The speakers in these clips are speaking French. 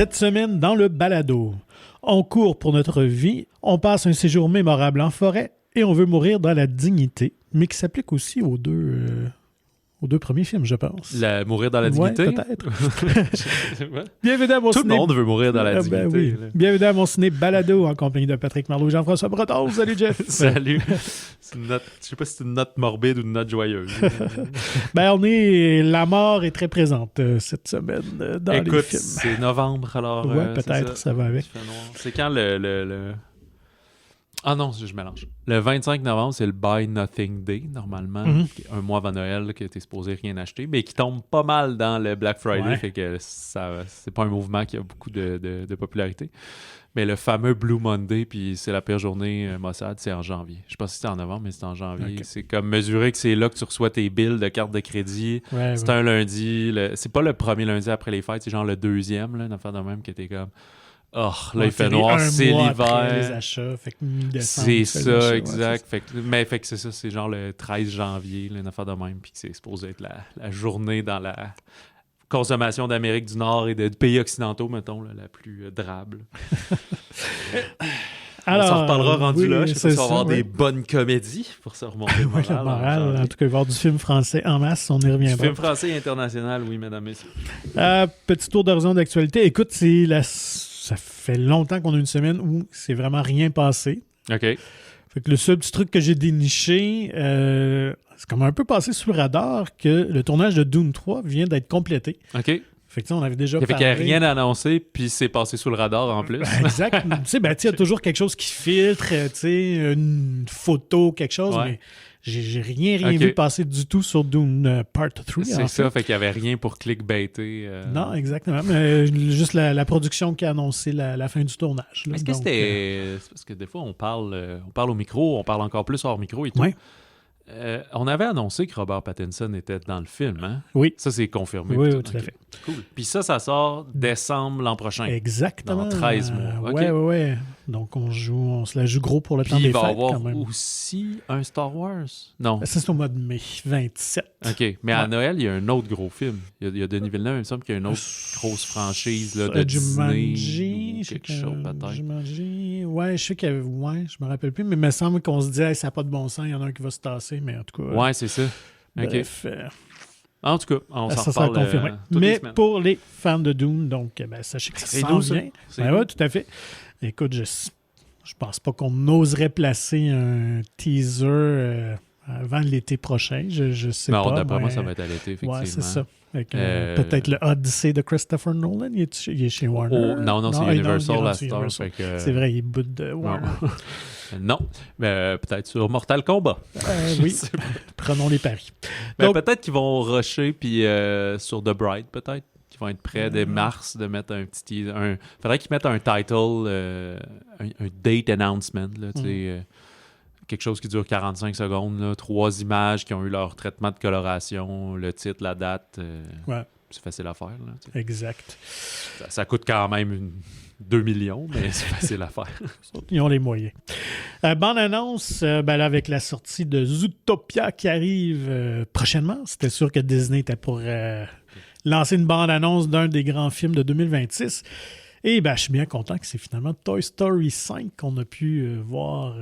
Cette semaine, dans le balado, on court pour notre vie, on passe un séjour mémorable en forêt et on veut mourir dans la dignité, mais qui s'applique aussi aux deux premiers films, je pense. Mourir dans la dignité? Ouais, peut-être. Bienvenue à mon Tout ciné... le monde veut mourir dans la dignité. Oui. Bienvenue à mon ciné balado en compagnie de Patrick Marleau et Jean-François Breton. Salut, Jeff. Salut. C'est une note, je sais pas si c'est une note morbide ou une note joyeuse. La mort est très présente cette semaine dans les films. Écoute, c'est novembre, alors... Ouais, peut-être, ça va avec. C'est quand le... Ah non, je mélange. Le 25 novembre, c'est le Buy Nothing Day, normalement. Un mois avant Noël, que t'es supposé rien acheter, mais qui tombe pas mal dans le Black Friday, fait que c'est pas un mouvement qui a beaucoup de popularité. Mais le fameux Blue Monday, puis c'est la pire journée Mossad, c'est en janvier. Je sais pas si c'est en novembre, mais c'est en janvier. Okay. C'est comme mesurer que c'est là que tu reçois tes bills de carte de crédit. C'est un lundi. C'est pas le premier lundi après les fêtes, c'est genre le deuxième, là, une affaire de même, que t'es comme... Oh, là, il fait noir, c'est l'hiver. Les achats, fait que c'est ça, exact. Fait que c'est ça, c'est genre le 13 janvier, là, une affaire de même, puis c'est supposé être la journée dans la consommation d'Amérique du Nord et de pays occidentaux, mettons, là, la plus drable. Alors, on s'en reparlera rendu là. Je sais pas si on va avoir des bonnes comédies pour se remonter le moral. Le moral, en tout cas, il va y avoir du film français en masse, on y reviendra. Du film français et international, oui, mesdames, messieurs. Petit tour d'horizon d'actualité. Écoute, ça fait longtemps qu'on a une semaine où c'est vraiment rien passé. OK. Fait que le seul petit truc que j'ai déniché, c'est comme un peu passé sous le radar que le tournage de Dune 3 vient d'être complété. OK. Fait que on avait déjà parlé. Fait qu'il n'y a rien annoncé, puis c'est passé sous le radar en plus. Exact. Tu sais, il y a toujours quelque chose qui filtre, tu sais, une photo, quelque chose, mais j'ai rien vu passer du tout sur Dune Part 3. C'est ça, fait qu'il n'y avait rien pour clickbaiter. Non, exactement. Mais juste la production qui a annoncé la fin du tournage. Là. Est-ce que c'était... Parce que des fois, on parle au micro, on parle encore plus hors micro et tout. Oui. On avait annoncé que Robert Pattinson était dans le film, hein? Oui. Ça, c'est confirmé. Oui, tout à fait. Cool. Puis ça sort décembre l'an prochain. Exactement. Dans 13 mois. Oui. Donc, on se la joue gros pour le temps des fêtes, quand même. Il va y avoir aussi un Star Wars. Non. Ça, c'est au mois de mai, 27. OK. Mais à Noël, il y a un autre gros film. Il y a Denis Villeneuve, il me semble qu'il y a une autre grosse franchise là, de Disney. Quelque chose, peut-être. Jumanji. Ouais, je sais qu'il y avait... Ouais, je me rappelle plus, mais il me semble qu'on se dit ça n'a pas de bon sens, il y en a un qui va se tasser, mais en tout cas... Ouais, c'est ça. Bref, en tout cas, on s'en sera reparle confirmé. Mais pour les fans de Dune, donc, sachez que ça s'en vient. Oui, tout à fait. Écoute, je pense pas qu'on oserait placer un teaser avant l'été prochain. Je sais pas. D'après moi, ça va être à l'été, effectivement. Ouais, c'est ça. Peut-être le Odyssey de Christopher Nolan, il est chez Warner. Non, c'est Universal à Star. C'est vrai, il est bout de Warner. Non, mais peut-être sur Mortal Kombat. Oui, prenons les paris. Donc, peut-être qu'ils vont rusher puis sur The Bride, peut-être. Qu'ils vont être prêts dès mars de mettre un petit... faudrait qu'ils mettent un title, un date announcement, là, tu sais... quelque chose qui dure 45 secondes, là, 3 images qui ont eu leur traitement de coloration, le titre, la date. C'est facile à faire. Là, exact. Ça coûte quand même 2 millions, mais c'est facile à faire. Ils ont les moyens. Bande-annonce, là, avec la sortie de Zootopia qui arrive prochainement. C'était sûr que Disney était pour lancer une bande-annonce d'un des grands films de 2026. Et je suis bien content que c'est finalement Toy Story 5 qu'on a pu voir,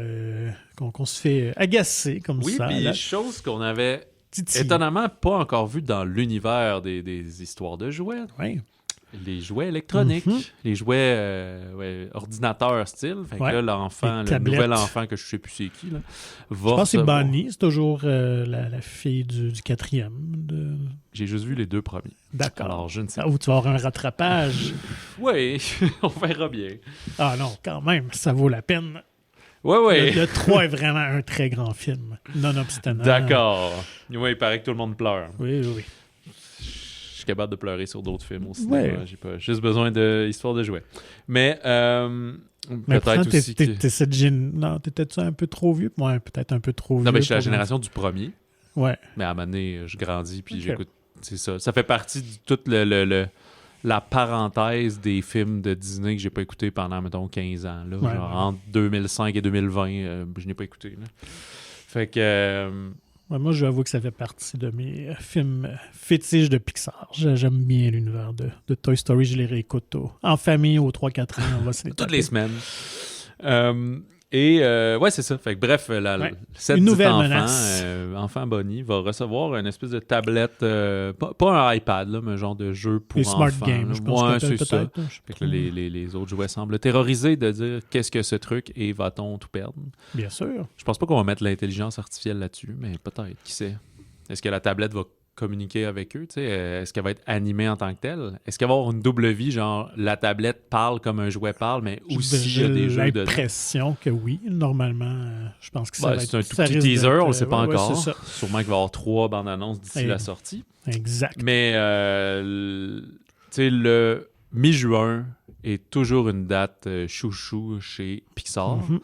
qu'on se fait agacer comme ça. Oui, puis chose qu'on avait étonnamment pas encore vu dans l'univers des histoires de jouets. Oui. Les jouets électroniques, les jouets ordinateurs style. Fait que là, le nouvel enfant que je sais plus c'est qui, là, va. Je pense que c'est Bonnie, c'est toujours la fille du quatrième. J'ai juste vu les 2 premiers. D'accord. Alors, je ne sais pas. Où tu vas avoir un rattrapage. Oui, on verra bien. Ah non, quand même, ça vaut la peine. Oui. Le 3 est vraiment un très grand film, nonobstant. D'accord. Oui, il paraît que tout le monde pleure. Oui. Je suis capable de pleurer sur d'autres films aussi. J'ai pas juste besoin d'histoire de jouets. Mais peut-être aussi Non, t'étais-tu un peu trop vieux? Ouais, peut-être un peu trop vieux. Non, mais je suis la génération du premier. Ouais. Mais à un moment donné, je grandis puis j'écoute. C'est ça. Ça fait partie de toute la parenthèse des films de Disney que j'ai pas écouté pendant, mettons, 15 ans. Là, genre, entre 2005 et 2020, je n'ai pas écouté. Là. Fait que... Ouais, moi, je dois avouer que ça fait partie de mes films fétiches de Pixar. J'aime bien l'univers de Toy Story. Je les réécoute en famille aux 3-4 ans. On va se les Toutes taper. les semaines. Ouais, c'est ça. Fait que bref, cette Une nouvelle enfant, menace. enfant Bonnie, va recevoir une espèce de tablette, pas un iPad, là, mais un genre de jeu pour Les smart enfants. games, là. je pense Ouais, que c'est ça. peut-être. Je sais Fait pas que là, trop. les autres jouets semblent terrorisés de dire qu'est-ce que ce truc et va-t-on tout perdre. Bien sûr. Je pense pas qu'on va mettre l'intelligence artificielle là-dessus, mais peut-être, qui sait. Est-ce que la tablette va communiquer avec eux? Est-ce qu'elle va être animée en tant que telle? Est-ce qu'elle va avoir une double vie, genre la tablette parle comme un jouet parle, mais aussi il y a des jeux J'ai dedans? l'impression que oui. Normalement, je pense que ça va être... C'est un tout ça petit risque teaser, d'être, on le sait pas ouais, encore. c'est ça. Sûrement qu'il va y avoir 3 bandes annonces d'ici Et- la sortie. Exact. Mais le mi-juin est toujours une date chouchou chez Pixar. Mhm.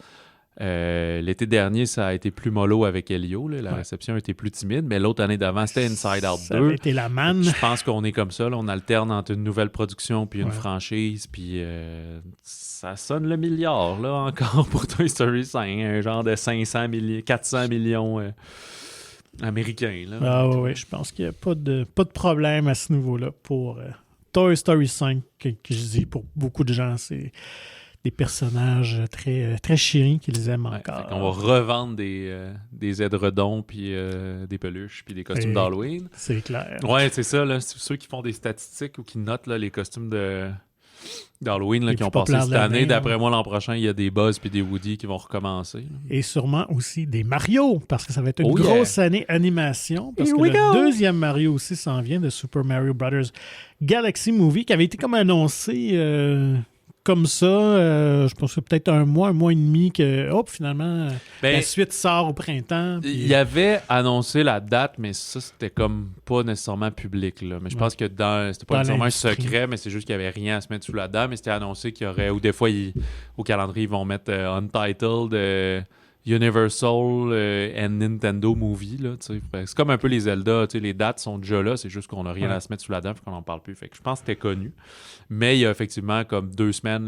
L'été dernier, ça a été plus mollo avec Elio. Là. La Ouais. réception a été plus timide, mais l'autre année d'avant, c'était Inside Out Ça 2. avait été la manne. Je pense qu'on est comme ça. Là. On alterne entre une nouvelle production puis une Ouais. franchise. Puis ça sonne le milliard là, encore pour Toy Story 5. Un genre de 400 millions américains. Là. Ah oui, je pense qu'il n'y a pas de problème à ce niveau-là pour Toy Story 5, que je dis pour beaucoup de gens, c'est des personnages très, très chéris qu'ils aiment Ouais, encore. fait qu'on va revendre des édredons, puis des peluches, puis des costumes Et- d'Halloween. C'est clair. Ouais, c'est ça. Là, c'est ceux qui font des statistiques ou qui notent là, les costumes d'Halloween là, Les qui plus ont passé populaires cette de l'année, année. hein. D'après moi, l'an prochain, il y a des Buzz puis des Woody qui vont recommencer. là. Et sûrement aussi des Mario, parce que ça va être une Oh yeah. grosse année animation. Parce Here que we le go. deuxième Mario aussi s'en vient de Super Mario Bros. Galaxy Movie, qui avait été comme annoncé comme ça, je pense que peut-être un mois et demi, que finalement, Ben, la suite sort au printemps. puis- il y avait annoncé la date, mais ça, c'était comme pas nécessairement public. Là. Mais je pense que c'était pas Dans nécessairement un l'industrie. secret, mais c'est juste qu'il n'y avait rien à se mettre sous la dent. Mais c'était annoncé qu'il y aurait, ou des fois, au calendrier, ils vont mettre Untitled, Universal and Nintendo Movie. Là, tu sais. Fait que c'est comme un peu les Zelda. Tu sais, les dates sont déjà là, c'est juste qu'on n'a rien Ouais. à se mettre sous la dent, fait qu'on n'en parle plus. Fait que je pense que c'était connu. Mais il y a effectivement comme 2 semaines,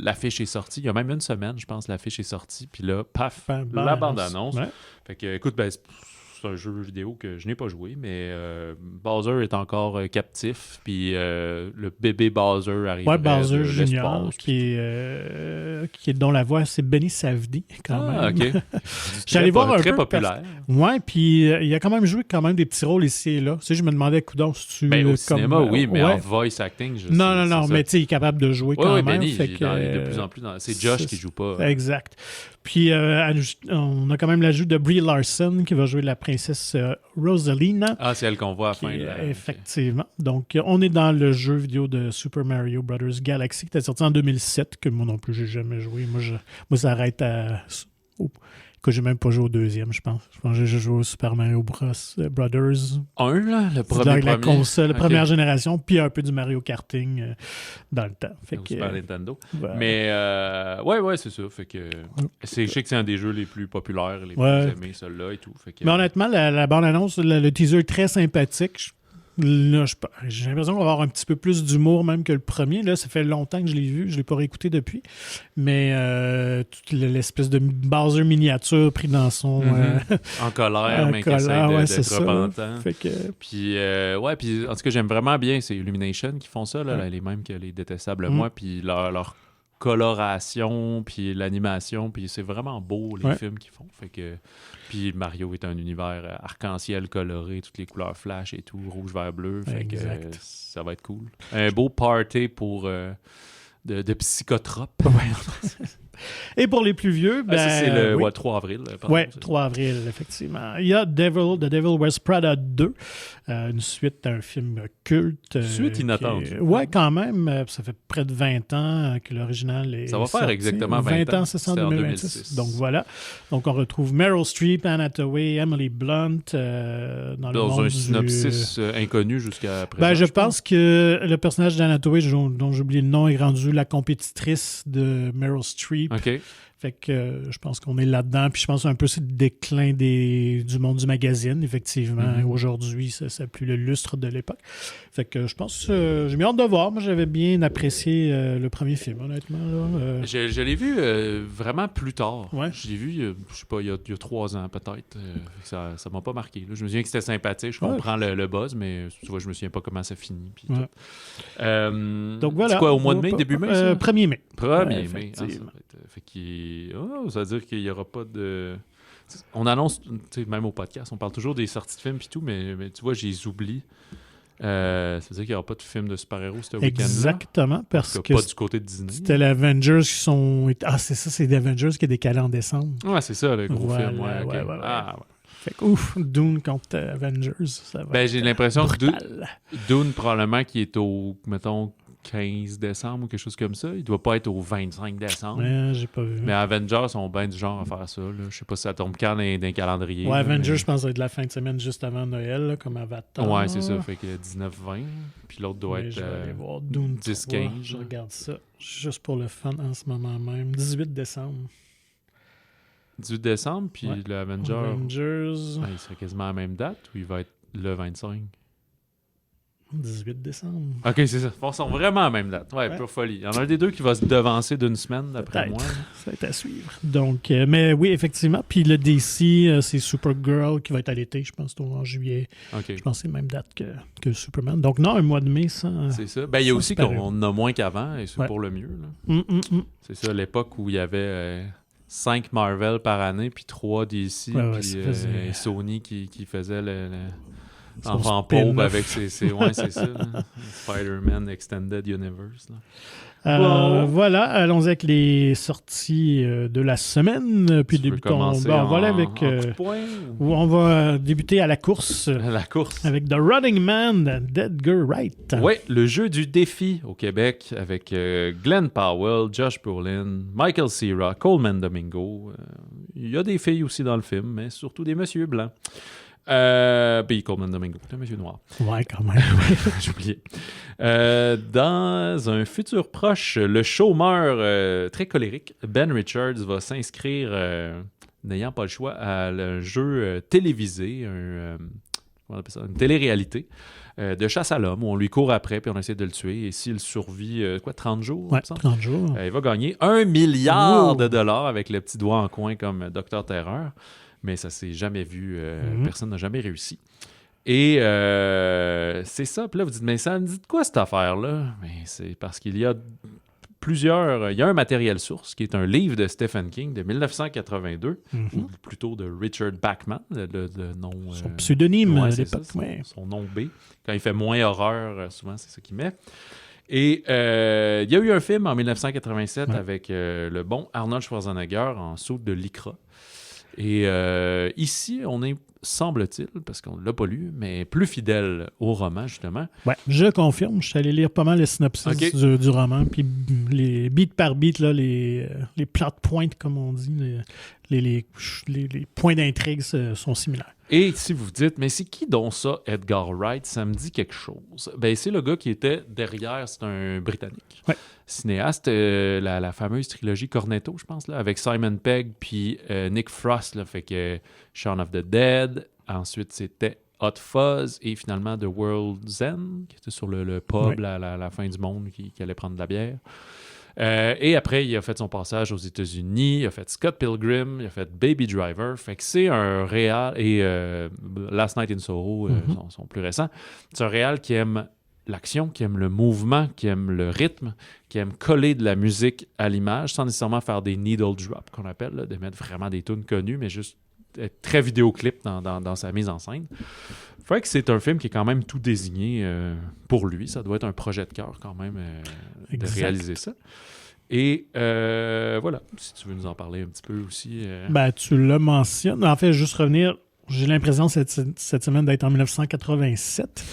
l'affiche est sortie. Il y a même une semaine, je pense, l'affiche est sortie. Puis là, paf, la bande-annonce. Ouais. Fait que, écoute, ben, c'est un jeu vidéo que je n'ai pas joué, mais Bowser est encore captif, puis le bébé Bowser arrive Ouais, Bowser de Junior, l'espace. dont la voix, c'est Benny Safdie, quand Ah, même. ok. J'allais voir un très peu populaire. Ouais, puis il a quand même joué des petits rôles ici et là. Tu sais, je me demandais, coudonc, si tu... Ben, au comme, cinéma, oui, mais ouais. en voice acting, je Non, c'est mais ça. tu sais, il est capable de jouer Ouais, quand ouais, même. Benny, fait il est que, de plus en plus dans... C'est Josh qui joue pas. Exact. Puis, on a quand même l'ajout de Brie Larson, qui va jouer la princesse Rosalina. Ah, c'est elle qu'on voit à la Qui fin. est- là. effectivement. Donc, on est dans le jeu vidéo de Super Mario Bros. Galaxy, qui était sorti en 2007, que moi non plus, j'ai jamais joué. Moi ça arrête à... que j'ai même pas joué au deuxième, je pense. Je pense que j'ai joué au Super Mario Brothers. Un, là, le C'est premier. la console, Ok. première génération, puis un peu du Mario Karting dans le temps. Fait Au que, Super Nintendo. voilà. Mais, ouais, c'est ça. Fait que, je sais que c'est un des jeux les plus populaires, les Ouais. plus aimés, celui-là et tout. Fait que, Mais honnêtement, la bande-annonce, le teaser est très sympathique. Là, j'ai l'impression qu'on va avoir un petit peu plus d'humour même que le premier. Là, ça fait longtemps que je l'ai vu. Je ne l'ai pas réécouté depuis. Mais toute l'espèce de Bowser miniature pris dans son... en colère, en mais qui colère, ouais, essaie c'est d'être ça. repentant. Fait que... Puis, puis en tout cas, j'aime vraiment bien, c'est Illumination qui font ça, là, Ouais. les mêmes que les Détestables Moi, puis leur coloration, puis l'animation, puis c'est vraiment beau, les Ouais. films qu'ils font. Fait que, puis Mario est un univers arc-en-ciel coloré, toutes les couleurs flash et tout, rouge, vert, bleu. Fait que Exact. ça va être cool. Un beau party pour de psychotropes. Et pour les plus vieux, ben... ça, c'est le oui. 3 avril. Pardon, Ouais, c'est 3 avril, effectivement. Il y a The Devil Wears Prada 2, une suite à un film culte. Suite inattendue. Ouais, quand même. Ça fait près de 20 ans que l'original est Ça va faire sorti. exactement 20 ans. c'est ça, en C'était en 2026. 2006. Donc voilà. Donc on retrouve Meryl Streep, Anne Hathaway, Emily Blunt dans le dans monde un synopsis inconnu jusqu'à présent. Ben, je pense que le personnage d'Anne Hathaway, dont j'ai oublié le nom, est rendu la compétitrice de Meryl Streep cheap. OK. Fait que je pense qu'on est là-dedans. Puis je pense un peu c'est le déclin du monde du magazine, effectivement. Aujourd'hui, c'est plus le lustre de l'époque. Fait que je pense j'ai mis hâte de voir. Moi, j'avais bien apprécié le premier film, honnêtement. Là. Je l'ai vu vraiment plus tard. Ouais. Je l'ai vu, je sais pas, il y a 3 ans peut-être. Ça m'a pas marqué. Là. Je me souviens que c'était sympathique. Je comprends le buzz, mais tu vois, je me souviens pas comment ça finit. Puis Ouais. tout. Donc voilà. C'est quoi, au mois de mai, début mai? Ça? 1er mai. 1er mai. Ça veut dire qu'il n'y aura pas de... On annonce, même au podcast, on parle toujours des sorties de films et tout, mais tu vois, je les oublie. Ça veut dire qu'il n'y aura pas de film de super-héros ce week-end-là. Exactement, parce que pas du côté de Disney. c'était les Avengers qui sont... Ah, c'est ça, c'est les Avengers qui est décalé en décembre. Ouais, c'est ça, le gros Voilà, film. Ouais, okay. ouais. Ah, ouais. Fait que, ouf, Dune contre Avengers, ça va être j'ai l'impression brutal. que Dune, probablement, qui est au, mettons, 15 décembre ou quelque chose comme ça. Il doit pas être au 25 décembre. Ouais, j'ai pas vu. Mais Avengers sont bien du genre à faire ça. Là. Je sais pas si ça tombe quand dans un calendrier. Ouais, là, Avengers, mais... je pense que ça va être la fin de semaine juste avant Noël, là, comme Avatar. Ouais, c'est ça. Fait que 19-20. Puis l'autre doit Mais être je vais aller voir Dune 10-15. Je regarde ça juste pour le fun en ce moment même. 18 décembre. 18 décembre, puis Ouais. le Avengers, il serait quasiment à la même date ou il va être le 25? 18 décembre. OK, c'est ça. Ils sont vraiment à la même date. Ouais, pure folie. Il y en a un des deux qui va se devancer d'une semaine, d'après Peut-être. moi. Ça va être à suivre. Donc, mais oui, effectivement. Puis le DC, c'est Supergirl qui va être à l'été, je pense, en juillet. OK. Je pense que c'est la même date que Superman. Donc, non, un mois de mai, ça. C'est ça. Il y a aussi super-héros. qu'on en a moins qu'avant, et c'est Ouais. pour le mieux. Là. C'est ça, l'époque où il y avait 5 Marvel par année, puis 3 DC, Ouais, puis faisait... Sony qui faisait le Son enfant spin-off. pauvre avec ses ouais, c'est ça. Là. Spider-Man Extended Universe. Là. Voilà, allons avec les sorties de la semaine. Puis Tu veux commencer on va aller avec. coup de poing, où on va débuter à la course. La course. Avec The Running Man d'Edgar Wright. Oui, le jeu du défi au Québec avec Glenn Powell, Josh Brolin, Michael Cera, Coleman Domingo. Il y a des filles aussi dans le film, mais surtout des messieurs blancs. Puis Coleman Domingo, c'est un monsieur noir. Ouais, quand même. J'ai oublié. Dans un futur proche, le chômeur très colérique, Ben Richards, va s'inscrire, n'ayant pas le choix, à un jeu télévisé, comment on appelle ça, une télé-réalité de chasse à l'homme, où on lui court après, puis on essaie de le tuer. Et s'il survit, 30 jours? Ouais, il me semble? 30 jours. Il va gagner 1 milliard de dollars avec le petit doigt en coin comme Dr. Terreur. Mais ça s'est jamais vu. Personne n'a jamais réussi. Et c'est ça. Puis là, vous dites, mais ça me dit de quoi cette affaire-là? Mais c'est parce qu'il y a plusieurs... Il y a un matériel source qui est un livre de Stephen King de 1982, ou plutôt de Richard Bachman, le nom... Son pseudonyme à c'est l'époque. ça, son nom B. Quand il fait moins horreur, souvent, c'est ça qu'il met. Et il y a eu un film en 1987 avec le bon Arnold Schwarzenegger en saut de lycra. Et ici, on est, semble-t-il, parce qu'on ne l'a pas lu, mais plus fidèle au roman, justement. Ouais, je confirme. Je suis allé lire pas mal les synopsis du roman. Puis les beat par beat, là, les plot points, comme on dit, les points d'intrigue sont similaires. Et si vous vous dites, mais c'est qui donc ça, Edgar Wright? Ça me dit quelque chose. Ben, c'est le gars qui était derrière, c'est un Britannique. Ouais. Cinéaste, la fameuse trilogie Cornetto, je pense, là, avec Simon Pegg puis Nick Frost, là, fait que Shaun of the Dead, ensuite c'était Hot Fuzz et finalement The World's End, qui était sur le pub à la fin du monde, qui allait prendre de la bière. Et après, il a fait son passage aux États-Unis, il a fait Scott Pilgrim, il a fait Baby Driver. Fait que c'est un réal, et Last Night in Soho, son plus récent. C'est un réal qui aime l'action, qui aime le mouvement, qui aime le rythme, qui aime coller de la musique à l'image, sans nécessairement faire des needle drops, qu'on appelle, là, de mettre vraiment des tunes connues, mais juste être très vidéoclip dans sa mise en scène. Fait que c'est un film qui est quand même tout désigné pour lui. Ça doit être un projet de cœur quand même de réaliser ça. Et voilà, si tu veux nous en parler un petit peu aussi. Ben, tu le mentionnes. En fait, juste revenir, J'ai l'impression cette semaine d'être en 1987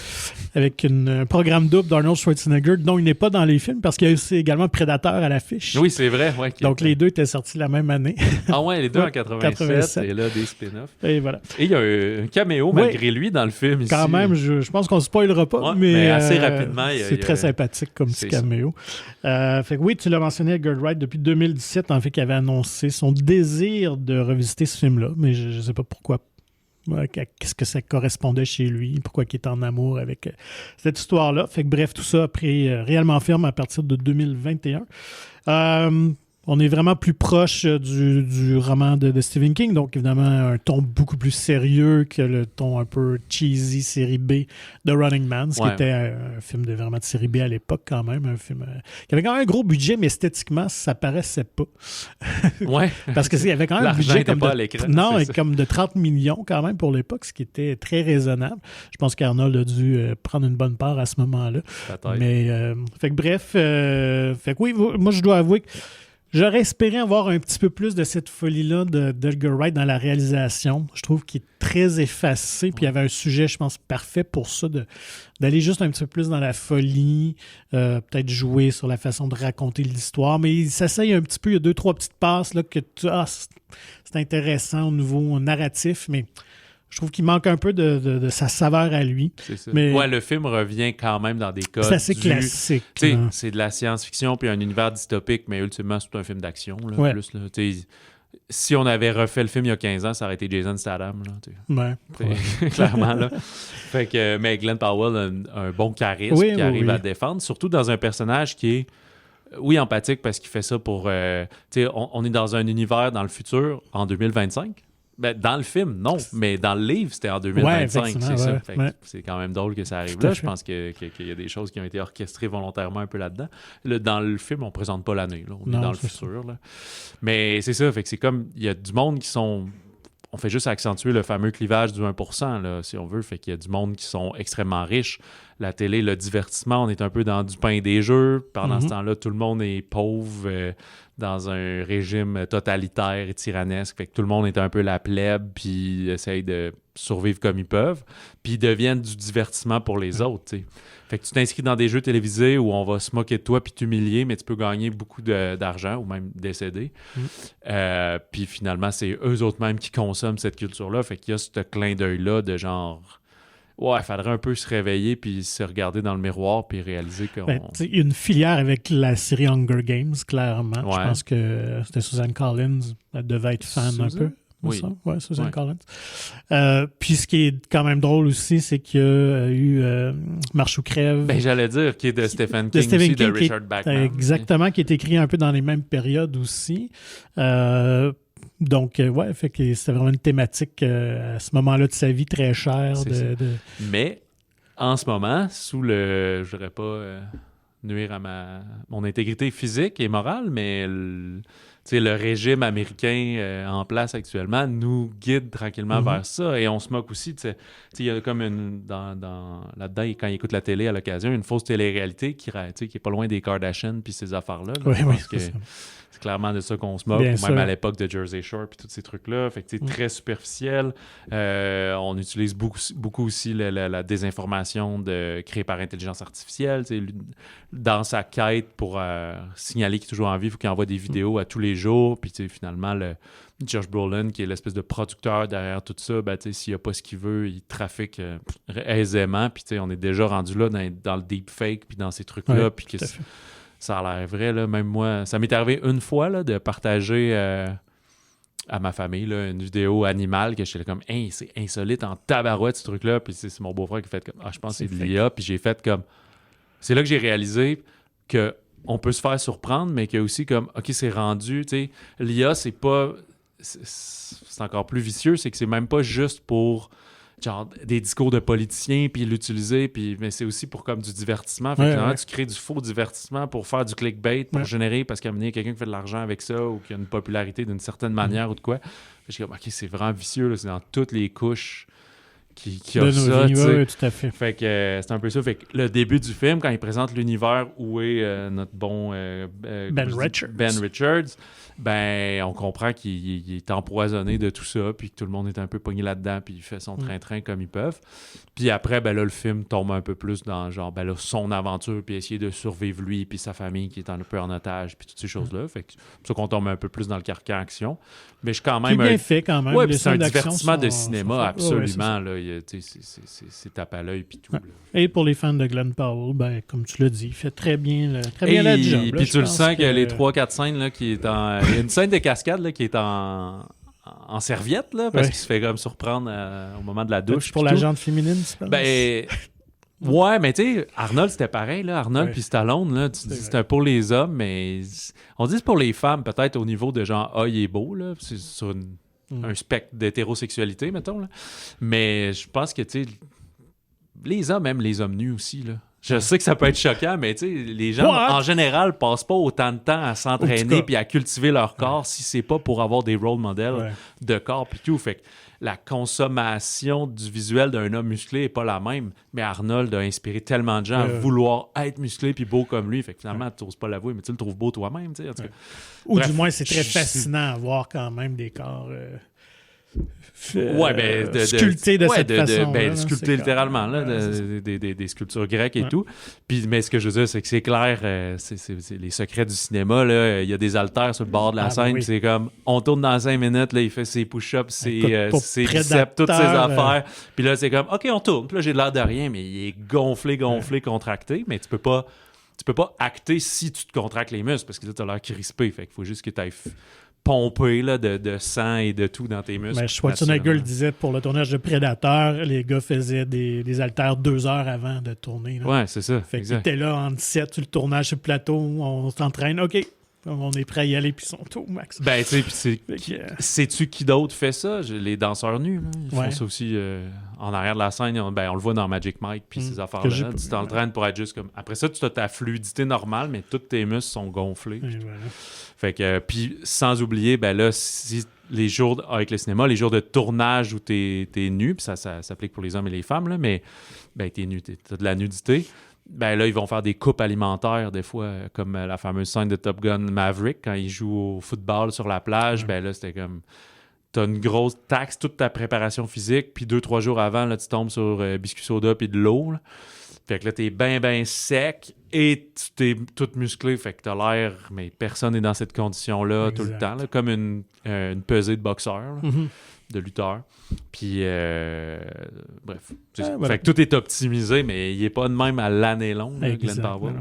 avec un programme double d'Arnold Schwarzenegger dont il n'est pas dans les films parce qu'il y a aussi également Predator à l'affiche. Oui, c'est vrai. Ouais, donc les deux étaient sortis la même année. Ah ouais, les deux en 87 et là des spin-offs. Et voilà. Et il y a un caméo malgré lui dans le film ici. Quand même, je pense qu'on ne spoilera pas, mais assez rapidement. C'est très sympathique comme petit caméo. Fait que oui, tu l'as mentionné, Edgar Wright, depuis 2017, en fait, qu'il avait annoncé son désir de revisiter ce film-là, mais je ne sais pas pourquoi. Qu'est-ce que ça correspondait chez lui, pourquoi il était en amour avec cette histoire-là. Fait que bref, tout ça a pris réellement ferme à partir de 2021. On est vraiment plus proche du roman de Stephen King, donc évidemment un ton beaucoup plus sérieux que le ton un peu cheesy série B de Running Man, ce qui était un film vraiment de série B à l'époque quand même, un film qui avait quand même un gros budget, mais esthétiquement ça paraissait pas. Ouais. Parce qu'il y avait quand même un budget comme pas à l'écran, comme de 30 millions quand même pour l'époque, ce qui était très raisonnable. Je pense qu'Arnold a dû prendre une bonne part à ce moment-là. Peut-être. Mais fait que bref, fait que oui, moi je dois avouer que j'aurais espéré avoir un petit peu plus de cette folie-là d'Edgar Wright dans la réalisation. Je trouve qu'il est très effacé, puis il y avait un sujet, je pense, parfait pour ça, d'aller juste un petit peu plus dans la folie, peut-être jouer sur la façon de raconter l'histoire, mais il s'essaye un petit peu, il y a 2-3 petites passes là, que c'est intéressant au niveau narratif, mais je trouve qu'il manque un peu de sa saveur à lui. C'est ça. Mais ouais, le film revient quand même dans des codes. C'est assez classique. C'est de la science-fiction puis un univers dystopique, mais ultimement, c'est un film d'action. Là, ouais. Plus, là, si on avait refait le film il y a 15 ans, ça aurait été Jason Statham. Là, clairement. Là. Fait que, mais Glenn Powell a un bon charisme qui arrive à défendre, surtout dans un personnage qui est empathique parce qu'il fait ça pour... on est dans un univers dans le futur, en 2025. Ben, dans le film, non, mais dans le livre, c'était en 2025, c'est ça. C'est quand même drôle que ça arrive là. Je pense qu'il y a des choses qui ont été orchestrées volontairement un peu là-dedans. Là, dans le film, on ne présente pas l'année. Là. On est dans le futur. Là. Mais c'est ça, fait que c'est comme, il y a du monde qui sont... On fait juste accentuer le fameux clivage du 1%, là, si on veut. Fait qu'il y a du monde qui sont extrêmement riches. La télé, le divertissement, on est un peu dans du pain et des jeux. Pendant ce temps-là, tout le monde est pauvre dans un régime totalitaire et tyrannesque. Fait que tout le monde est un peu la plèbe puis essaye de survivre comme ils peuvent. Puis ils deviennent du divertissement pour les autres, t'sais. Fait que tu t'inscris dans des jeux télévisés où on va se moquer de toi puis t'humilier, mais tu peux gagner beaucoup d'argent ou même décéder. Puis finalement, c'est eux autres mêmes qui consomment cette culture-là. Fait qu'il y a ce clin d'œil-là de genre... Ouais, il faudrait un peu se réveiller puis se regarder dans le miroir puis réaliser qu'on... il y a une filière avec la série Hunger Games, clairement. Ouais. Je pense que c'était Suzanne Collins. Elle devait être fan un peu. Oui, Suzanne Collins. Puis ce qui est quand même drôle aussi, c'est qu'il y a eu Marche ou crève. Ben, j'allais dire, qui est de Stephen King aussi, de Richard Bachman. Exactement, qui est écrit un peu dans les mêmes périodes aussi. Donc, fait que c'était vraiment une thématique à ce moment-là de sa vie très chère. Mais, en ce moment, sous je ne voudrais pas nuire à mon intégrité physique et morale, mais le régime américain en place actuellement nous guide tranquillement vers ça. Et on se moque aussi. Il y a comme là-dedans, quand il écoute la télé à l'occasion, une fausse télé-réalité qui est pas loin des Kardashians puis ces affaires-là. C'est clairement de ça qu'on se moque, ou même à l'époque de Jersey Shore puis tous ces trucs-là. Fait que très superficiel. On utilise beaucoup aussi la désinformation créée par intelligence artificielle. Dans sa quête pour signaler qu'il est toujours en vie, il faut qu'il envoie des vidéos à tous les jours. Puis finalement, Josh Brolin, qui est l'espèce de producteur derrière tout ça, s'il n'a pas ce qu'il veut, il trafique aisément. Puis on est déjà rendu là dans le deepfake puis dans ces trucs-là. Puis que ça a l'air vrai, là. Même moi, ça m'est arrivé une fois là, de partager à ma famille là, une vidéo animale que j'étais comme « Hey, c'est insolite en tabarouette ce truc-là ». Puis c'est mon beau-frère qui a fait comme « Ah, je pense que c'est de l'IA ». Puis j'ai fait comme... C'est là que j'ai réalisé qu'on peut se faire surprendre, mais que aussi comme « OK, c'est rendu ». Tu sais, l'IA, c'est pas... C'est encore plus vicieux, c'est que c'est même pas juste pour... genre des discours de politiciens puis l'utiliser, mais c'est aussi pour comme du divertissement. Fait que tu crées du faux divertissement pour faire du clickbait, pour générer, parce qu'à un moment donné, il y a quelqu'un qui fait de l'argent avec ça ou qui a une popularité d'une certaine manière ou de quoi. Je suis comme, OK, c'est vraiment vicieux, là, c'est dans toutes les couches qui a ça, tu sais. Oui, tout à fait. Fait que c'est un peu ça. Fait que le début du film, quand il présente l'univers où est notre bon Ben Richards, ben on comprend qu'il est empoisonné de tout ça, puis que tout le monde est un peu pogné là-dedans, puis il fait son train-train comme ils peuvent. Puis après, ben là, le film tombe un peu plus dans genre ben là, son aventure, puis essayer de survivre lui, puis sa famille qui est un peu en otage, puis toutes ces choses-là. Fait que c'est pour ça qu'on tombe un peu plus dans le carcan action. Mais je suis quand même... Qui est bien fait quand même. Ouais, puis c'est un divertissement de cinéma, absolument. Ouais, là, c'est tape à l'œil, puis tout. Ouais. Et pour les fans de Glenn Powell, ben, comme tu l'as dit, il fait très bien la job. Puis tu le sens que les 3-4 scènes, là, qui est en... Il y a une scène de cascade là, qui est en serviette, là, parce qu'il se fait comme surprendre au moment de la douche. Pour la jante féminine, tu penses? Ben... Ouais, mais tu sais, Arnold, c'était pareil, là. Arnold puis Stallone, là, tu dis c'était pour les hommes, mais on dit c'est pour les femmes, peut-être au niveau de genre, il est beau, là. C'est sur un spectre d'hétérosexualité, mettons, là. Mais je pense que, tu sais, les hommes aiment les hommes nus aussi, là. Je sais que ça peut être choquant, mais tu sais, les gens, en général, passent pas autant de temps à s'entraîner puis à cultiver leur corps si c'est pas pour avoir des role models de corps puis tout. Fait que la consommation du visuel d'un homme musclé est pas la même, mais Arnold a inspiré tellement de gens à vouloir être musclé puis beau comme lui. Fait que finalement, tu n'oses pas l'avouer, mais tu le trouves beau toi-même, tu sais. Ou du moins, c'est très fascinant à voir quand même des corps... sculpté de cette façon. Sculpté littéralement, là, des sculptures grecques et tout. Puis, mais ce que je veux dire, c'est que c'est clair, c'est les secrets du cinéma. Là. Il y a des haltères sur le bord de la scène, puis c'est comme, on tourne dans 5 minutes, là, il fait ses push-ups, ses biceps, toutes ses affaires. Puis là, c'est comme, OK, on tourne. Puis là, j'ai l'air de rien, mais il est gonflé, contracté, mais tu peux pas acter si tu te contractes les muscles, parce que là, tu as l'air crispé. Fait qu'il faut juste que tu ailles pomper là, de sang et de tout dans tes muscles. Mais Schwarzenegger le disait, pour le tournage de Predator, les gars faisaient des haltères 2 heures avant de tourner. Là. Ouais, c'est ça. Fait qu'ils étaient là en 17 sur le tournage sur le plateau, on s'entraîne, OK, on est prêt à y aller, puis ils sont au max. Ben, tu sais, sais-tu qui d'autre fait ça? Les danseurs nus, là. Ils font ça aussi en arrière de la scène. On le voit dans Magic Mike, puis ces affaires-là. Tu t'entraînes pour être juste comme... Après ça, tu as ta fluidité normale, mais tous tes muscles sont gonflés. Voilà. Fait que, puis sans oublier, ben là, si les jours, avec le cinéma, les jours de tournage où t'es nu, puis ça s'applique pour les hommes et les femmes, là, mais ben, t'es nu, t'as de la nudité, ben là, ils vont faire des coupes alimentaires, des fois, comme la fameuse scène de Top Gun Maverick, quand ils jouent au football sur la plage, ben là, c'était comme... T'as une grosse taxe, toute ta préparation physique, puis 2-3 jours avant, là, tu tombes sur biscuit soda puis de l'eau, là. Fait que là, t'es bien sec et tu t'es tout musclé. Fait que t'as l'air... Mais personne n'est dans cette condition-là tout le temps. Là, comme une pesée de boxeur, là, de lutteur. Puis, bref. Fait que tout est optimisé, mais il n'est pas de même à l'année longue, là, Glenn Powell.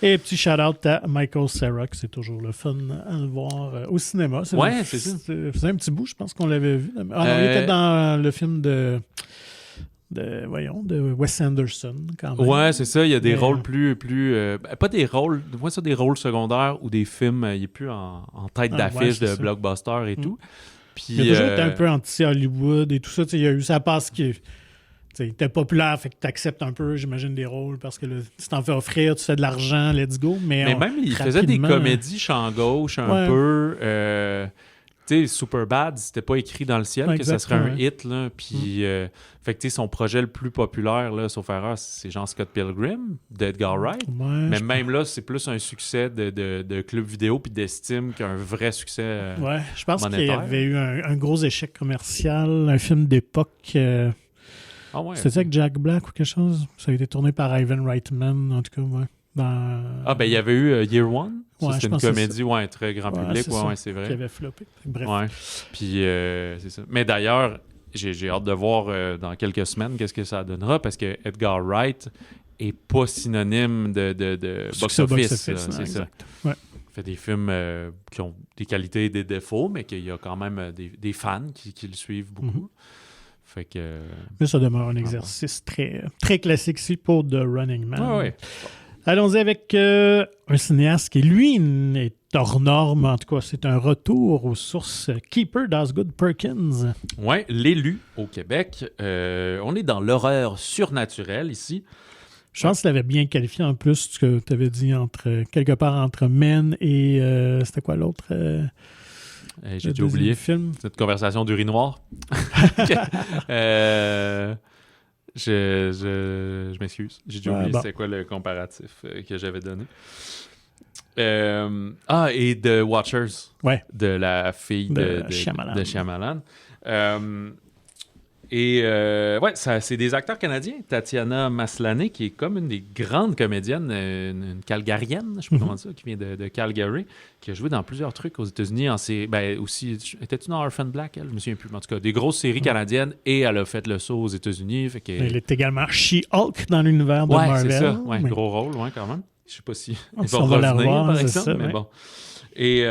Et petit shout-out à Michael Cera, c'est toujours le fun à le voir au cinéma. C'est ça. C'est un petit bout, je pense qu'on l'avait vu. Ah non, il était dans le film de Wes Anderson, quand même. Ouais, c'est ça. Il y a des rôles plus pas des rôles... Moi, ça, des rôles secondaires ou des films... il est plus en tête d'affiche de blockbuster et tout. Puis, il a toujours été un peu anti-Hollywood et tout ça. Il y a eu sa passe qui... Il était populaire, fait que tu acceptes un peu, j'imagine, des rôles parce que là, tu t'en fais offrir, tu fais de l'argent, let's go. Mais même, il faisait des comédies champ gauche un peu... Tu sais, Superbad, c'était pas écrit dans le ciel que ça serait un hit, là. Puis, fait que, tu sais, son projet le plus populaire, là, sauf erreur, c'est genre Scott Pilgrim, d'Edgar Wright. Ouais, mais même là, c'est plus un succès de club vidéo puis d'estime qu'un vrai succès je pense monétaire. qu'il y avait eu un gros échec commercial, un film d'époque. C'était avec Jack Black ou quelque chose? Ça a été tourné par Ivan Reitman, en tout cas, ouais. Ben il y avait eu Year One. C'était une comédie, très grand public. C'est vrai. Qui avait floppé. Bref. Ouais. Puis c'est ça. Mais d'ailleurs, j'ai hâte de voir dans quelques semaines qu'est-ce que ça donnera parce que Edgar Wright est pas synonyme de box-office. C'est ça. Ouais. Il fait des films qui ont des qualités et des défauts, mais qu'il y a quand même des fans qui le suivent beaucoup. Fait que... Mais ça demeure un exercice très, très classique ici pour The Running Man. Ouais. Allons-y avec un cinéaste qui, lui, est hors norme. En tout cas, c'est un retour aux sources. Keeper d'Osgood Perkins. Oui, L'élu au Québec. On est dans l'horreur surnaturelle ici. Je pense qu'il avait bien qualifié en plus ce que tu avais dit quelque part entre Men et... c'était quoi l'autre? J'ai oublié. Film. Cette conversation d'urinoir. Je m'excuse. J'ai déjà oublié c'était quoi le comparatif que j'avais donné. Et The Watchers. Ouais. De la fille de Shyamalan. C'est des acteurs canadiens. Tatiana Maslany, qui est comme une des grandes comédiennes, une calgarienne, je sais pas comment dire, qui vient de Calgary, qui a joué dans plusieurs trucs aux États-Unis. Aussi, étais-tu dans Orphan Black, elle? Je me souviens plus. Mais en tout cas, des grosses séries canadiennes, et elle a fait le saut aux États-Unis. Elle est également She-Hulk dans l'univers de Marvel. C'est ça. Ouais, gros rôle, quand même. Je sais pas si elle va revenir, par exemple, mais bon. Et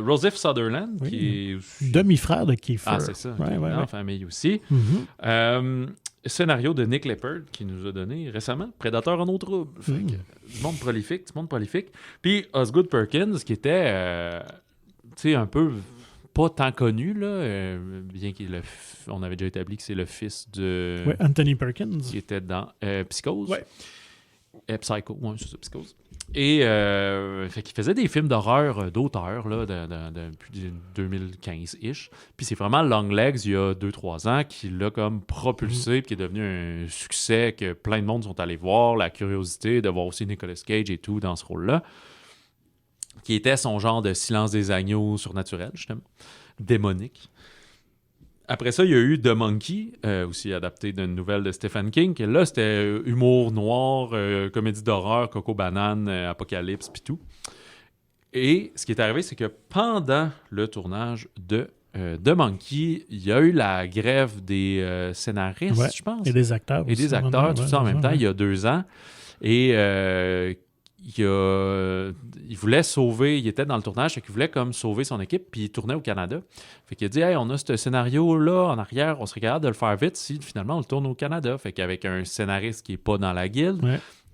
Joseph Sutherland, qui est demi-frère de Kiefer. Ah, c'est ça. En famille aussi. Scénario de Nick Leppard, qui nous a donné récemment Prédateur en eau trouble. Du monde prolifique. Puis Osgood Perkins, qui était un peu pas tant connu, là, bien on avait déjà établi que c'est le fils de... Oui, Anthony Perkins. Qui était dans Psychose. Ouais. Psycho, c'est ça, Psychose. Et qu'il faisait des films d'horreur d'auteur là, depuis 2015-ish. Puis c'est vraiment Longlegs, il y a 2-3 ans, qui l'a comme propulsé, puis qui est devenu un succès que plein de monde sont allés voir. La curiosité de voir aussi Nicolas Cage et tout dans ce rôle-là. Qui était son genre de Silence des agneaux surnaturel, justement. Démonique. Après ça, il y a eu The Monkey, aussi adapté d'une nouvelle de Stephen King. Que là, c'était humour noir, comédie d'horreur, Coco Banane, Apocalypse, puis tout. Et ce qui est arrivé, c'est que pendant le tournage de The Monkey, il y a eu la grève des scénaristes, je pense. Et des acteurs. Et des acteurs, tout ça en même temps, il y a 2 ans. Et il voulait sauver, il était dans le tournage, fait qu'il voulait comme sauver son équipe, puis il tournait au Canada. Fait qu'il a dit, hey, on a ce scénario-là en arrière, on serait capable de le faire vite si finalement on le tourne au Canada. Fait qu'avec un scénariste qui n'est pas dans la guilde,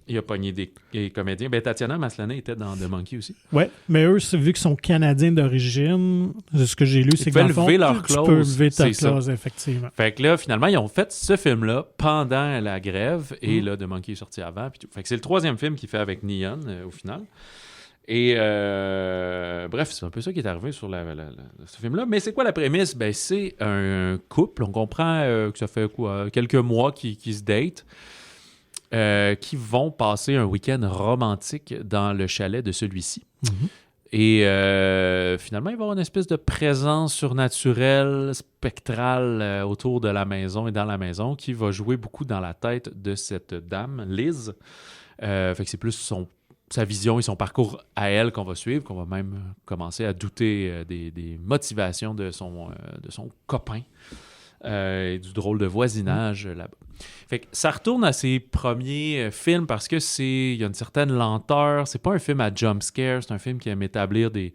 il a pogné des comédiens. Tatiana Maslany était dans The Monkey aussi. Oui, mais eux, vu qu'ils sont canadiens d'origine, ce que j'ai lu, c'est que dans le fond, tu peux lever ta clause, effectivement. Fait que là, finalement, ils ont fait ce film-là pendant la grève, et là, The Monkey est sorti avant. Puis tout. Fait que c'est le 3e film qu'il fait avec Neon, au final. Et bref, c'est un peu ça qui est arrivé sur ce film-là. Mais c'est quoi la prémisse? C'est un couple, on comprend que ça fait quelques mois qu'ils se datent. Qui vont passer un week-end romantique dans le chalet de celui-ci. Et finalement, il va y avoir une espèce de présence surnaturelle, spectrale autour de la maison et dans la maison qui va jouer beaucoup dans la tête de cette dame, Liz. Fait que c'est plus sa vision et son parcours à elle qu'on va suivre, qu'on va même commencer à douter des motivations de son copain et du drôle de voisinage là-bas. Fait que ça retourne à ses premiers films parce que il y a une certaine lenteur. C'est pas un film à jump scare, c'est un film qui aime établir de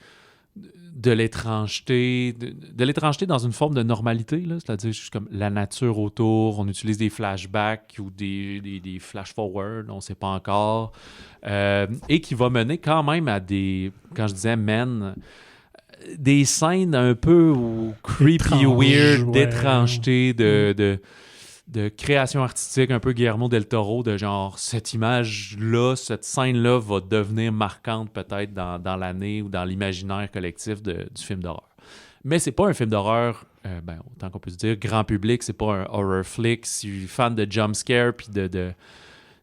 l'étrangeté, de l'étrangeté dans une forme de normalité, là, c'est-à-dire juste comme la nature autour. On utilise des flashbacks ou des flash-forward, on ne sait pas encore. Et qui va mener quand même à quand je disais des scènes un peu creepy, weird, d'étrangeté, de création artistique, un peu Guillermo del Toro, de genre, cette image-là, cette scène-là va devenir marquante peut-être dans l'année ou dans l'imaginaire collectif du film d'horreur. Mais c'est pas un film d'horreur, autant qu'on peut se dire, grand public, c'est pas un horror flick. Si je suis fan de jump scare, puis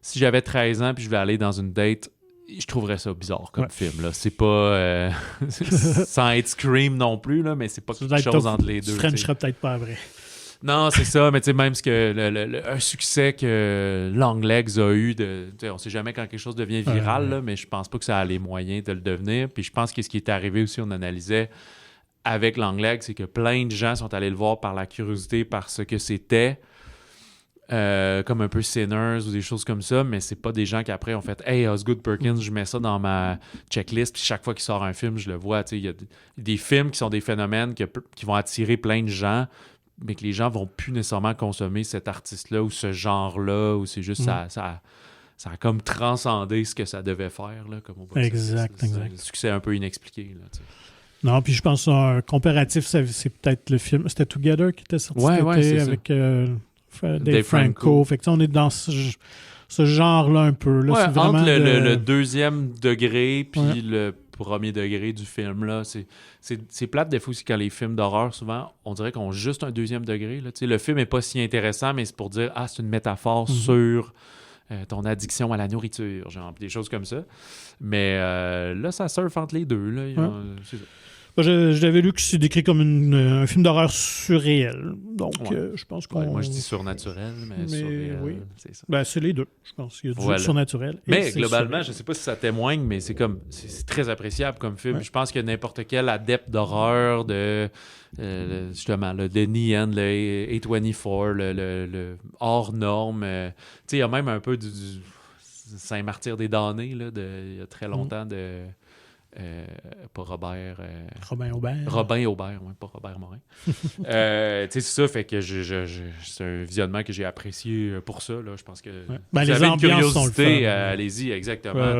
si j'avais 13 ans puis je vais aller dans une date, je trouverais ça bizarre comme film. Là. C'est pas... sans être Scream non plus, là, mais c'est pas quelque chose entre les deux. Tu frencherais peut-être pas vrai. Non, c'est ça, mais tu sais, même ce que un succès que Longlegs a eu, on sait jamais quand quelque chose devient viral, là, mais je pense pas que ça a les moyens de le devenir. Puis je pense que ce qui est arrivé aussi, on analysait avec Longlegs, c'est que plein de gens sont allés le voir par la curiosité, par ce que c'était, comme un peu Sinners ou des choses comme ça, mais c'est pas des gens qui après ont fait « Hey, Osgood Perkins, je mets ça dans ma checklist, puis chaque fois qu'il sort un film, je le vois. » Il y a des films qui sont des phénomènes qui vont attirer plein de gens, mais que les gens vont plus nécessairement consommer cet artiste-là ou ce genre-là, ou c'est juste ça a comme transcendé ce que ça devait faire. Là, comme on voit. Exact. Un succès un peu inexpliqué. Là, non, puis je pense un comparatif, c'est peut-être le film. C'était Together qui était sorti cet été avec Dave Franco. Fait que on est dans ce genre-là un peu. Là, c'est vraiment entre le deuxième degré puis le premier degré du film. Là. C'est plate des fois aussi quand les films d'horreur, souvent, on dirait qu'on a juste un deuxième degré. Là. Le film n'est pas si intéressant, mais c'est pour dire « Ah, c'est une métaphore sur ton addiction à la nourriture. » Genre, des choses comme ça. Mais là, ça surfe entre les deux. Là. C'est ça. J'avais lu que c'est décrit comme un film d'horreur surréel. Donc, je pense qu'on... moi, je dis surnaturel, mais surréel, oui. c'est ça. Ben, c'est les deux, je pense. Il y a du surnaturel. Mais globalement, je ne sais pas si ça témoigne, mais c'est très appréciable comme film. Ouais. Je pense que n'importe quel adepte d'horreur, justement, le Denis Yen, le A24, le hors norme, il y a même un peu du Saint-Martyr des damnés, là, il y a très longtemps de... pas Robert... Robin Aubert. Robin Aubert, oui, pas Robert Morin. C'est ça, fait que c'est un visionnement que j'ai apprécié pour ça. Là. Je pense que vous les avez une curiosité, sont le fun, allez-y, exactement.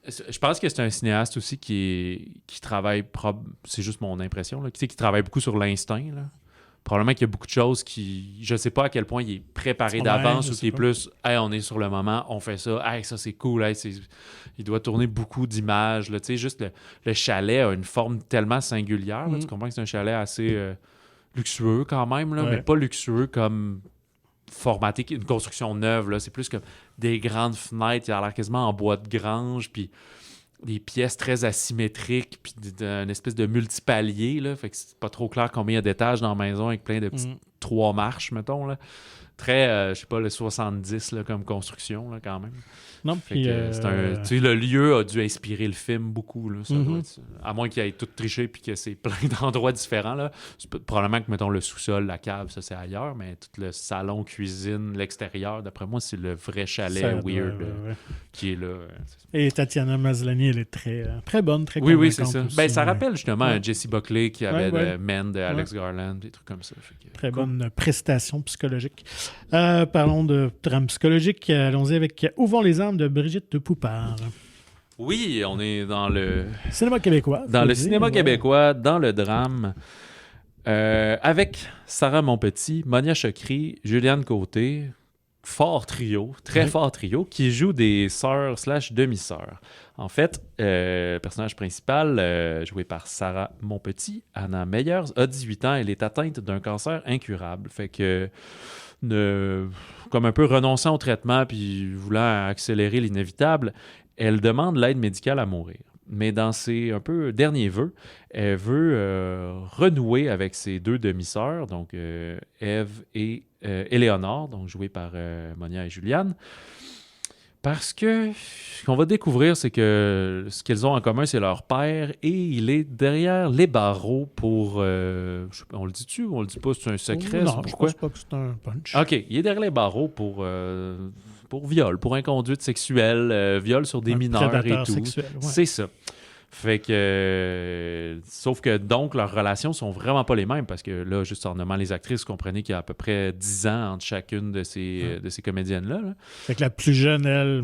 Je pense que c'est un cinéaste aussi qui travaille, c'est juste mon impression, là, qui travaille beaucoup sur l'instinct. Là. Probablement qu'il y a beaucoup de choses je ne sais pas à quel point il est préparé d'avance ou qu'il est plus « Hey, on est sur le moment, on fait ça. Hey, ça, c'est cool. Hey, il doit tourner beaucoup d'images. » Juste le chalet a une forme tellement singulière. Là, tu comprends que c'est un chalet assez luxueux quand même, là, mais pas luxueux comme formaté, une construction neuve. Là. C'est plus comme des grandes fenêtres. Il a l'air quasiment en bois de grange, puis des pièces très asymétriques, puis une espèce de multipalier, là, fait que c'est pas trop clair combien il y a d'étages dans la maison avec plein de petites 3 marches, mettons, là. Très, je sais pas, le 70, là, comme construction, là, quand même. Non, puis... le lieu a dû inspirer le film beaucoup, là, ça doit être, à moins qu'il ait tout triché puis que c'est plein d'endroits différents, là. Probablement que, mettons, le sous-sol, la cave, ça, c'est ailleurs, mais tout le salon, cuisine, l'extérieur, d'après moi, c'est le vrai chalet weird qui est là. Et Tatiana Maslany, elle est très, très bonne, très convaincante. Oui, c'est ça. Aussi, ça rappelle justement Jessie Buckley qui avait Men de Alex Garland, des trucs comme ça. Très bonne prestation psychologique. Parlons de drame psychologique. Allons-y avec Où vont les âmes de Brigitte de Poupart. Oui, on est dans le cinéma québécois. Dans le cinéma québécois, dans le drame, avec Sarah Monpetit, Monia Chokri, Juliane Côté, fort trio, très fort trio, qui joue des sœurs / demi-sœurs. En fait, le personnage principal, joué par Sarah Monpetit, Anna Meyers, a 18 ans. Elle est atteinte d'un cancer incurable. Fait que, comme un peu renonçant au traitement puis voulant accélérer l'inévitable, elle demande l'aide médicale à mourir. Mais dans ses un peu derniers vœux, elle veut renouer avec ses 2 demi-sœurs, donc Ève et Éléonore, donc jouées par Monia et Juliane. Parce que ce qu'on va découvrir, c'est que ce qu'ils ont en commun, c'est leur père, et il est derrière les barreaux pour... on le dit-tu ou on le dit pas? C'est un secret? Non, je pense pas que c'est un punch. OK, il est derrière les barreaux pour viol, pour inconduite sexuelle, viol sur des mineurs et tout. Sexuel, C'est ça. Fait que... sauf que donc, leurs relations sont vraiment pas les mêmes parce que là, juste en nommant les actrices, vous comprenez qu'il y a à peu près 10 ans entre chacune de ces comédiennes-là. Là. Fait que la plus jeune, elle...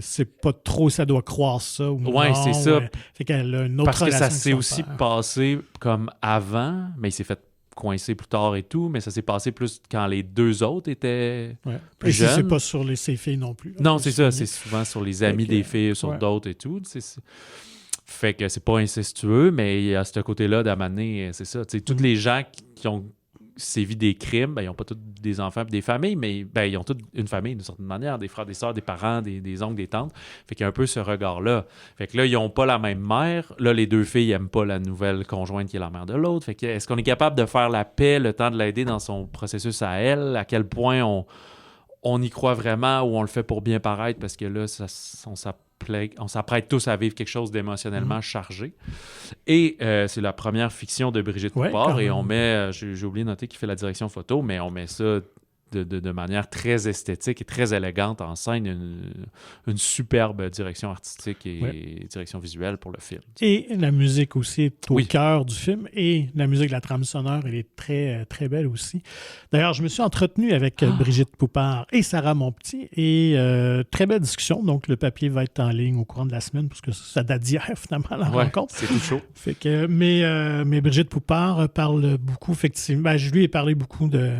c'est pas trop ça doit croire ça ou ouais, c'est ça. Fait qu'elle a une autre parce que ça s'est aussi père. passé comme avant, mais il s'est fait coincer plus tard et tout, mais ça s'est passé plus quand les 2 autres étaient plus jeunes. C'est pas sur ses filles non plus. Non, c'est ça. C'est souvent sur les amis des filles, sur d'autres et tout. Fait que c'est pas incestueux, mais à ce côté-là d'amener, c'est ça. Tous les gens qui ont sévi des crimes, ils n'ont pas tous des enfants et des familles, mais ils ont toute une famille d'une certaine manière, des frères, des sœurs, des parents, des oncles, des tantes. Fait qu'il y a un peu ce regard-là. Fait que là, ils n'ont pas la même mère. Là, les 2 filles n'aiment pas la nouvelle conjointe qui est la mère de l'autre. Fait que est-ce qu'on est capable de faire la paix, le temps de l'aider dans son processus à elle? À quel point on y croit vraiment ou on le fait pour bien paraître? Parce que là, on s'apprête tous à vivre quelque chose d'émotionnellement chargé. Et c'est la première fiction de Brigitte Poupart. Et on met, j'ai oublié de noter qu'il fait la direction photo, mais on met ça de manière très esthétique et très élégante en scène, une superbe direction artistique et direction visuelle pour le film. Et la musique aussi est au cœur du film, et la musique de la trame sonore, elle est très, très belle aussi. D'ailleurs, je me suis entretenu avec Brigitte Poupart et Sarah Monpetit, et très belle discussion, donc le papier va être en ligne au courant de la semaine, parce que ça date d'hier, finalement, la rencontre. C'est tout chaud. Fait que, mais Brigitte Poupart parle beaucoup, effectivement, je lui ai parlé beaucoup de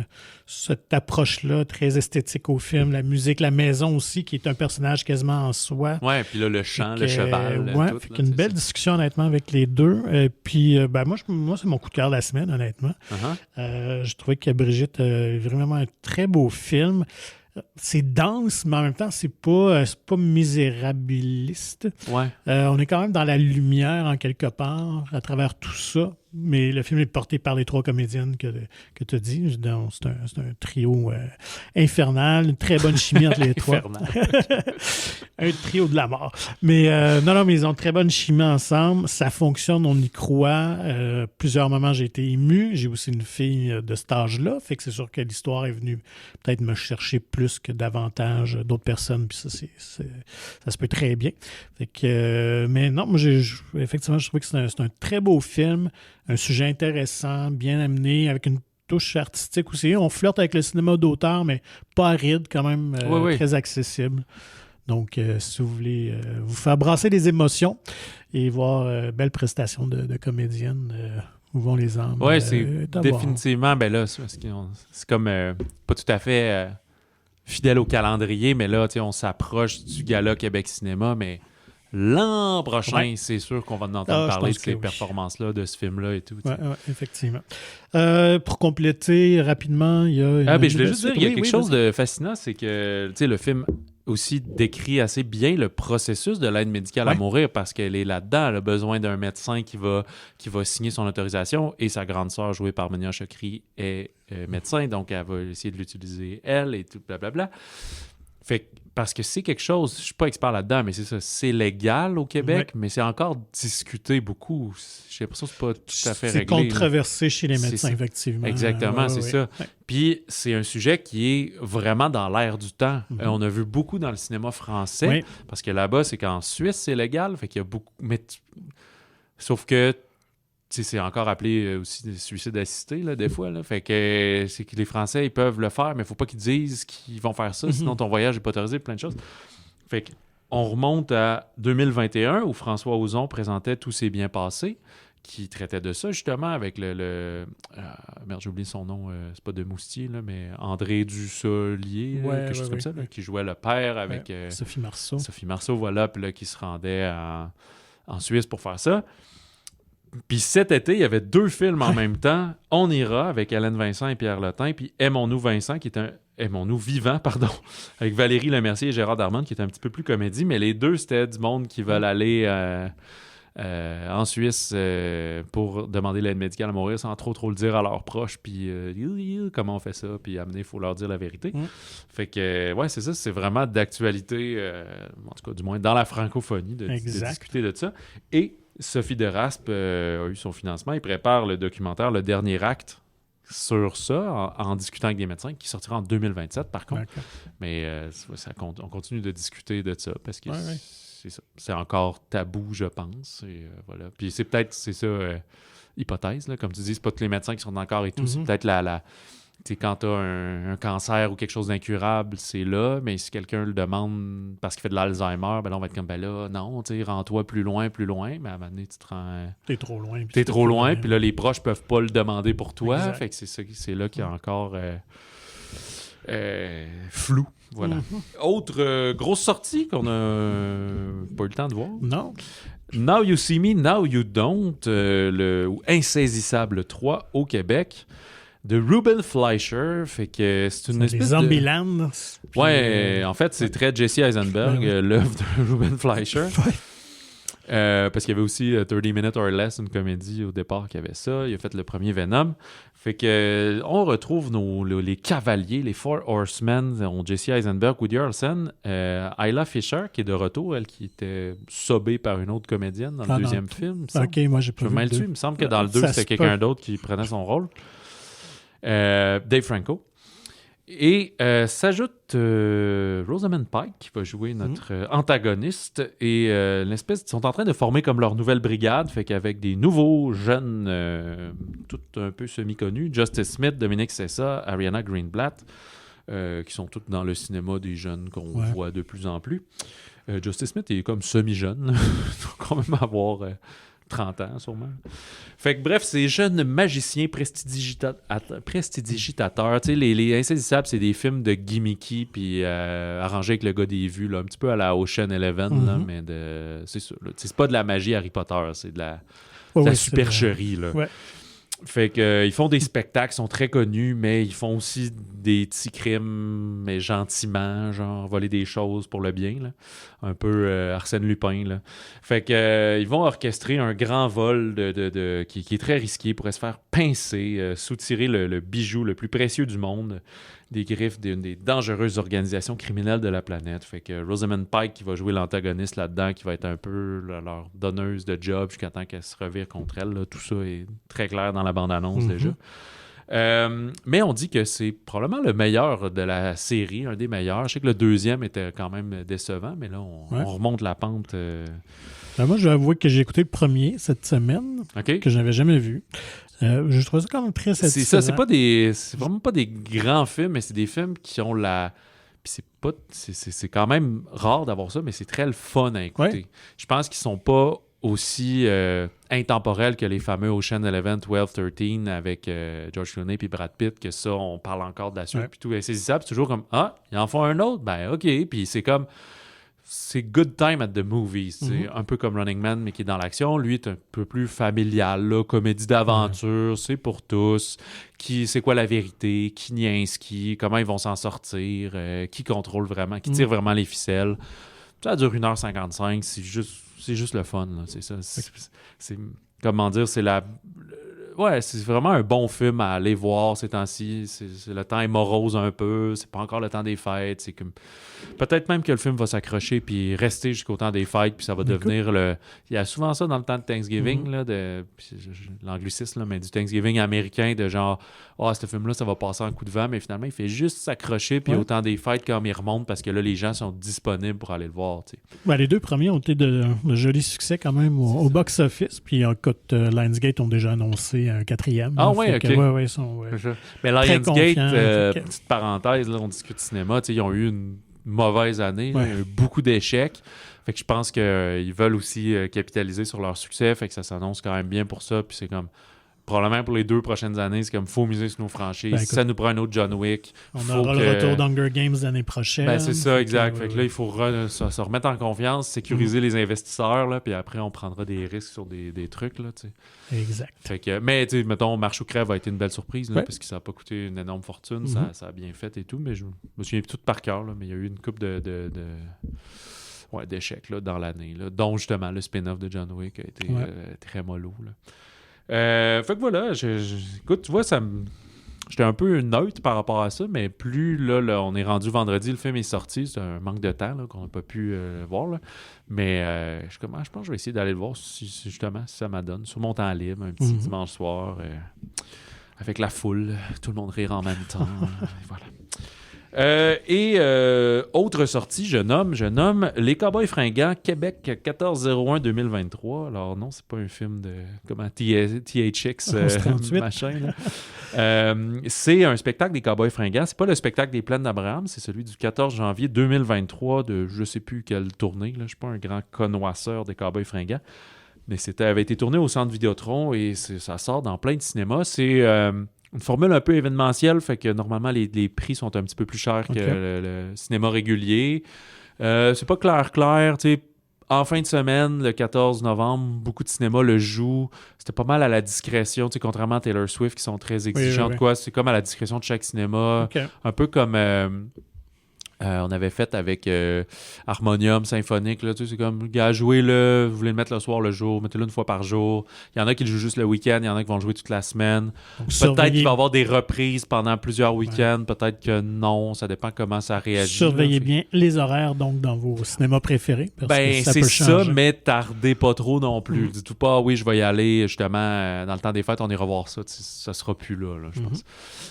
cette approche approche-là, très esthétique au film. La musique, la maison aussi, qui est un personnage quasiment en soi. Ouais, puis là, le chant, le cheval. Ouais, tout, fait là, qu'une belle discussion, honnêtement, avec les deux. Puis, moi, c'est mon coup de cœur de la semaine, honnêtement. Je trouvais que Brigitte a vraiment un très beau film. C'est dense, mais en même temps, c'est pas misérabiliste. Ouais. On est quand même dans la lumière, en quelque part, à travers tout ça. Mais le film est porté par les trois comédiennes que tu as dit. Donc, c'est un trio infernal, une très bonne chimie entre les trois. Un trio de la mort. Mais mais ils ont une très bonne chimie ensemble. Ça fonctionne, on y croit. Plusieurs moments, j'ai été ému. J'ai aussi une fille de cet âge-là. Fait que c'est sûr que l'histoire est venue peut-être me chercher plus que davantage d'autres personnes. Puis ça, ça se peut très bien. Fait que, mais non, moi, effectivement, je trouvais que c'est un très beau film. Un sujet intéressant, bien amené, avec une touche artistique aussi. On flirte avec le cinéma d'auteur, mais pas aride, quand même, très accessible. Donc, si vous voulez vous faire brasser des émotions et voir belle prestation de comédienne, où vont les âmes? Oui, c'est définitivement, ben là, c'est comme pas tout à fait fidèle au calendrier, mais là, on s'approche du Gala Québec Cinéma, mais l'an prochain, c'est sûr qu'on va en entendre parler de ces performances-là, de ce film-là et tout. Oui, effectivement. Pour compléter rapidement, il y a... je voulais juste dire, il y a quelque chose de fascinant, c'est que le film aussi décrit assez bien le processus de l'aide médicale à mourir parce qu'elle est là-dedans. Elle a besoin d'un médecin qui va signer son autorisation et sa grande sœur, jouée par Monia Chokri, est médecin, donc elle va essayer de l'utiliser, elle, et tout, blablabla. Fait parce que c'est quelque chose, je suis pas expert là-dedans, mais c'est ça, c'est légal au Québec, mais c'est encore discuté beaucoup. J'ai l'impression que c'est pas tout à fait réglé. C'est controversé chez les médecins, effectivement. Exactement, c'est ça. Ouais. Puis c'est un sujet qui est vraiment dans l'air du temps. On a vu beaucoup dans le cinéma français, parce que là-bas, c'est qu'en Suisse, c'est légal, fait qu'il y a beaucoup... Sauf que c'est encore appelé aussi suicide assisté, là, des fois. Là. Fait que c'est que les Français, ils peuvent le faire, mais il faut pas qu'ils disent qu'ils vont faire ça, sinon ton voyage n'est pas autorisé, plein de choses. Fait qu'on remonte à 2021, où François Ozon présentait Tout s'est bien passé, qui traitait de ça, justement, avec merde, j'ai oublié son nom, c'est pas de Moustier, là, mais André Dussolier, quelque chose comme ça, là, qui jouait le père avec... Sophie Marceau. Sophie Marceau, voilà, puis là, qui se rendait en Suisse pour faire ça. Puis cet été, il y avait 2 films en même temps. On ira avec Hélène Vincent et Pierre Lotin, puis Aimons-nous Vincent, qui est Aimons-nous Vivant, pardon, avec Valérie Lemercier et Gérard Darmon, qui est un petit peu plus comédie, mais les deux, c'était du monde qui veulent aller en Suisse pour demander l'aide médicale à mourir sans trop le dire à leurs proches, puis comment on fait ça, puis amener, il faut leur dire la vérité. Fait que, c'est ça, c'est vraiment d'actualité, en tout cas, du moins dans la francophonie, de discuter de ça. Et Sophie Deraspe a eu son financement. Il prépare le documentaire Le Dernier Acte sur ça, en discutant avec des médecins, qui sortira en 2027, par contre. Okay. Mais on continue de discuter de ça, parce que c'est encore tabou, je pense. Et, voilà. Puis c'est peut-être, hypothèse, là, comme tu dis, c'est pas tous les médecins qui sont encore et tout. C'est peut-être quand tu as un cancer ou quelque chose d'incurable, c'est là, mais si quelqu'un le demande parce qu'il fait de l'Alzheimer, ben là, on va être comme, ben là, non, rends-toi plus loin, mais à un moment donné, tu te rends... T'es trop loin. T'es trop loin, puis là, les proches peuvent pas le demander pour toi, exact. Fait que c'est là qu'il y a encore flou, voilà. Autre grosse sortie qu'on a pas eu le temps de voir. Non. Now You See Me, Now You Don't, ou Insaisissable 3 au Québec, de Ruben Fleischer, fait que c'est une espèce de... Zombieland. Ouais, en fait, c'est très Jesse Eisenberg, l'œuvre de Ruben Fleischer. Parce qu'il y avait aussi 30 Minutes or Less, une comédie au départ qui avait ça. Il a fait le premier Venom. Fait que on retrouve les cavaliers, les Four Horsemen, Jesse Eisenberg, Woody Harrelson, Isla Fisher, qui est de retour, elle qui était sobée par une autre comédienne dans le deuxième film. Ok, moi j'ai pas vu le 2. Il me semble que dans le 2, c'était quelqu'un d'autre qui prenait son rôle. Dave Franco. Et s'ajoute Rosamund Pike, qui va jouer notre antagoniste. Et ils sont en train de former comme leur nouvelle brigade, fait qu'avec des nouveaux jeunes, tout un peu semi-connus, Justice Smith, Dominique Sessa, Ariana Greenblatt, qui sont tous dans le cinéma des jeunes qu'on voit de plus en plus. Justice Smith est comme semi-jeune. Il faut quand même avoir 30 ans, sûrement. Fait que bref, ces jeunes magiciens prestidigitateurs, tu sais, les Insaisissables, c'est des films de gimmicky puis arrangés avec le gars des vues, là, un petit peu à la Ocean Eleven, là, mais c'est ça. Là. C'est pas de la magie Harry Potter, c'est de la supercherie, là. Ouais. Fait que ils font des spectacles, ils sont très connus, mais ils font aussi des petits crimes, mais gentiment, genre voler des choses pour le bien, là. Un peu Arsène Lupin, là. Fait que ils vont orchestrer un grand vol qui est très risqué, pourrait se faire pincer, soutirer le bijou le plus précieux du monde, des griffes d'une des dangereuses organisations criminelles de la planète. Fait que Rosamund Pike, qui va jouer l'antagoniste là-dedans, qui va être un peu leur donneuse de job jusqu'à temps qu'elle se revire contre elle, là. Tout ça est très clair dans la bande-annonce déjà. Mais on dit que c'est probablement le meilleur de la série, un des meilleurs. Je sais que le deuxième était quand même décevant, mais là, on remonte la pente. Moi, je vais avouer que j'ai écouté le premier cette semaine, que je n'avais jamais vu. Je trouve ça quand même très satisfaisant. C'est vraiment pas des grands films, mais c'est des films qui ont la... Puis c'est quand même rare d'avoir ça, mais c'est très le fun à écouter. Ouais. Je pense qu'ils sont pas aussi intemporels que les fameux Ocean 11, 12, 13 avec George Clooney puis Brad Pitt, que ça, on parle encore de la suite. Puis tout, Insaisissable, c'est toujours comme « Ah, ils en font un autre? Ben OK. » Puis c'est comme... C'est good time at the movies, c'est un peu comme Running Man, mais qui est dans l'action. Lui est un peu plus familial, là, comédie d'aventure, c'est pour tous. C'est quoi la vérité, qui niaise qui, comment ils vont s'en sortir, qui contrôle vraiment, qui tire vraiment les ficelles. Ça dure 1h55, c'est juste le fun, là, c'est ça. C'est comment dire, c'est la... Ouais, c'est vraiment un bon film à aller voir ces temps-ci. Le temps est morose un peu. C'est pas encore le temps des fêtes. C'est comme... Peut-être même que le film va s'accrocher puis rester jusqu'au temps des fêtes, puis ça va devenir le... Il y a souvent ça dans le temps de Thanksgiving, là, l'anglicisme, là, mais du Thanksgiving américain, de genre, ce film-là, ça va passer en coup de vent, mais finalement, il fait juste s'accrocher, puis au temps des fêtes, comme il remonte, parce que là, les gens sont disponibles pour aller le voir. Les deux premiers ont été de jolis succès quand même au box-office, puis Lionsgate ont déjà annoncé un quatrième. Ah ouais, OK. Mais Lionsgate, petite parenthèse, là, on discute cinéma, ils ont eu une mauvaise année, là, beaucoup d'échecs. Fait que je pense qu'ils veulent aussi capitaliser sur leur succès, fait que ça s'annonce quand même bien pour ça, puis c'est comme... Probablement pour les 2 prochaines années, c'est comme faut miser sur nos franchises. Écoute, ça nous prend un autre John Wick. On aura le retour d'Hunger Games l'année prochaine. C'est ça, exact. Fait que là, il faut se remettre en confiance, sécuriser les investisseurs, là, puis après, on prendra des risques sur des trucs. Là, exact. Fait que, mais, mettons, Marche ou Crève a été une belle surprise, là, parce que ça n'a pas coûté une énorme fortune. Ça a bien fait et tout, mais je me souviens tout par cœur, là, mais il y a eu une couple d'échecs là, dans l'année, là, dont justement le spin-off de John Wick a été très mollo. Là. Fait que voilà, écoute, tu vois, j'étais un peu neutre par rapport à ça, mais plus là, on est rendu vendredi, le film est sorti, c'est un manque de temps là, qu'on n'a pas pu voir. Là. Mais je pense que je vais essayer d'aller le voir si ça m'adonne. Sur mon temps libre, un petit dimanche soir, avec la foule, tout le monde rire en même temps. Voilà. Autre sortie, je nomme Les Cowboys Fringants, Québec 14-01-2023. Alors non, c'est pas un film de THX machin. Là. C'est un spectacle des Cowboys Fringants. C'est pas le spectacle des Plaines d'Abraham, c'est celui du 14 janvier 2023 de je sais plus quelle tournée. Là. Je suis pas un grand connoisseur des Cowboys Fringants. Mais avait été tourné au Centre Vidéotron et ça sort dans plein de cinémas. C'est... une formule un peu événementielle, fait que normalement les prix sont un petit peu plus chers que le cinéma régulier. C'est pas clair, tu sais. En fin de semaine, le 14 novembre, beaucoup de cinémas le jouent. C'était pas mal à la discrétion, tu sais, contrairement à Taylor Swift qui sont très exigeants. Quoi. C'est comme à la discrétion de chaque cinéma. Un peu comme... on avait fait avec Harmonium Symphonique, là, tu sais, c'est comme, gars, jouez-le, vous voulez le mettre le soir, le jour, mettez-le une fois par jour. Il y en a qui le jouent juste le week-end, il y en a qui vont le jouer toute la semaine. Peut-être qu'il va y avoir des reprises pendant plusieurs week-ends, peut-être que non, ça dépend comment ça réagit. Surveillez bien les horaires, donc, dans vos cinémas préférés, parce que ça c'est peut changer. Ça, mais tardez pas trop non plus. Dites-vous pas, oui, je vais y aller, justement, dans le temps des fêtes, on ira voir ça, ça sera plus là je pense.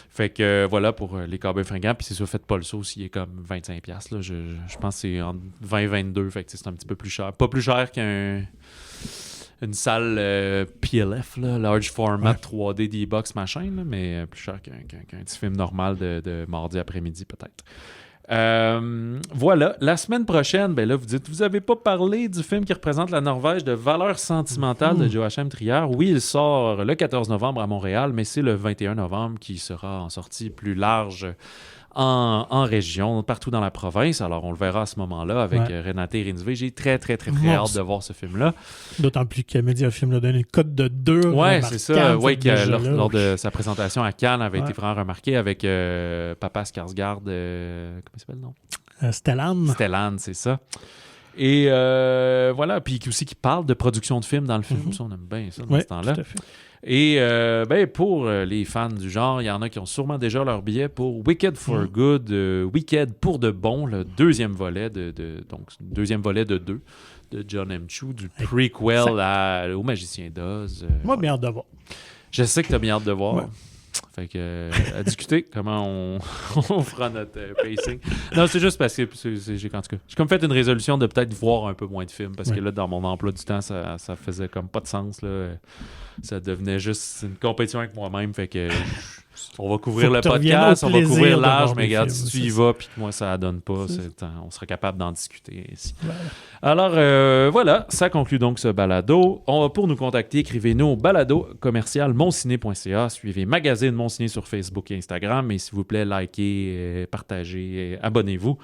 Fait que voilà pour les Cowboys Fringants. Puis c'est sûr, faites pas le saut s'il est comme 25$. Là. Je pense que c'est entre 20 et 22$. Fait que c'est un petit peu plus cher. Pas plus cher qu'une salle PLF, là, large format 3D D-Box machin, là, mais plus cher qu'un petit film normal de mardi après-midi peut-être. Voilà. La semaine prochaine, ben là, vous dites, vous avez pas parlé du film qui représente la Norvège de Valeurs sentimentales de Joachim Trier. Oui, il sort le 14 novembre à Montréal, mais c'est le 21 novembre qui sera en sortie plus large en région, partout dans la province. Alors, on le verra à ce moment-là avec Renate Rinsvé. J'ai très hâte de voir ce film-là. D'autant plus qu'il a dit un film a donné une cote de 2. Oui, c'est ça. Oui, lors de sa présentation à Cannes, avait été vraiment remarqué avec Papa Skarsgård. Comment il s'appelle, non? Stellan. Stellan, c'est ça. Et voilà. Puis aussi qui parle de production de films dans le film. Ça, on aime bien ça dans ce temps-là. Tout à fait. Et pour les fans du genre, il y en a qui ont sûrement déjà leur billet pour Wicked for Good, Wicked pour de bon, le deuxième volet de 2 de John M. Chu, du prequel au Magicien d'Oz. Moi, bien hâte de voir. Je sais que tu as bien hâte de voir. Ouais. Fait que, à discuter comment on fera notre pacing. Non, c'est juste parce que j'ai comme fait une résolution de peut-être voir un peu moins de films parce que là, dans mon emploi du temps, ça faisait comme pas de sens. Là. Ça devenait juste une compétition avec moi-même. Fait que on va couvrir le podcast, on va couvrir l'âge, mais regarde, si tu y vas puis que moi ça donne pas, on sera capable d'en discuter ici. Voilà. Alors voilà, ça conclut donc ce balado. Pour nous contacter, écrivez-nous au balado@monciné.ca. Suivez Magazine Monciné sur Facebook et Instagram. Et s'il vous plaît, likez, partagez, abonnez-vous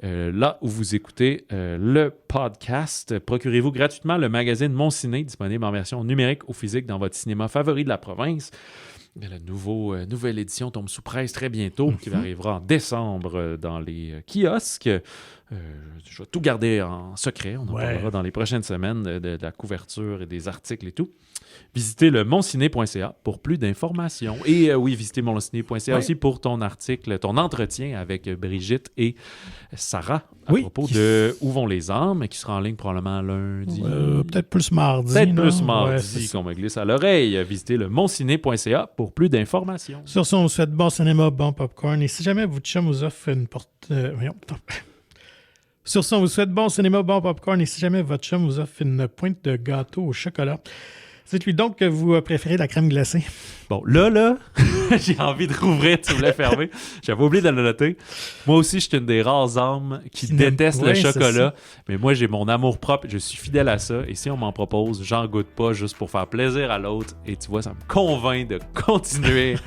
là où vous écoutez le podcast. Procurez-vous gratuitement le magazine Monciné, disponible en version numérique ou physique dans votre cinéma favori de la province. La nouvelle édition tombe sous presse très bientôt, qui arrivera en décembre dans les kiosques. Je vais tout garder en secret. On en parlera dans les prochaines semaines de la couverture et des articles et tout. Visitez le monciné.ca pour plus d'informations. Et visitez monciné.ca aussi pour ton article, ton entretien avec Brigitte et Sarah à propos de Où vont les âmes, qui sera en ligne probablement lundi. Peut-être plus mardi. Qu'on me glisse à l'oreille. Visitez le monciné.ca pour plus d'informations. Sur ce, on vous souhaite bon cinéma, bon popcorn. Et si jamais votre chum vous offre une porte... Sur ce, on vous souhaite bon cinéma, bon popcorn. Et si jamais votre chum vous offre une pointe de gâteau au chocolat, dites-lui donc que vous préférez la crème glacée. Bon, là, j'ai envie de rouvrir, tu voulais fermer. J'avais oublié de le noter. Moi aussi, je suis une des rares âmes qui déteste le chocolat. Mais moi, j'ai mon amour propre. Je suis fidèle à ça. Et si on m'en propose, j'en goûte pas juste pour faire plaisir à l'autre. Et tu vois, ça me convainc de continuer.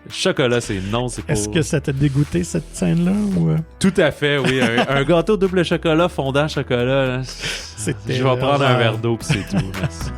Chocolat, c'est non, c'est pas... Est-ce que ça t'a dégoûté, cette scène-là? Ou... Tout à fait, oui. Un gâteau double chocolat, fondant chocolat. Je vais prendre un verre d'eau, puis c'est tout. Merci.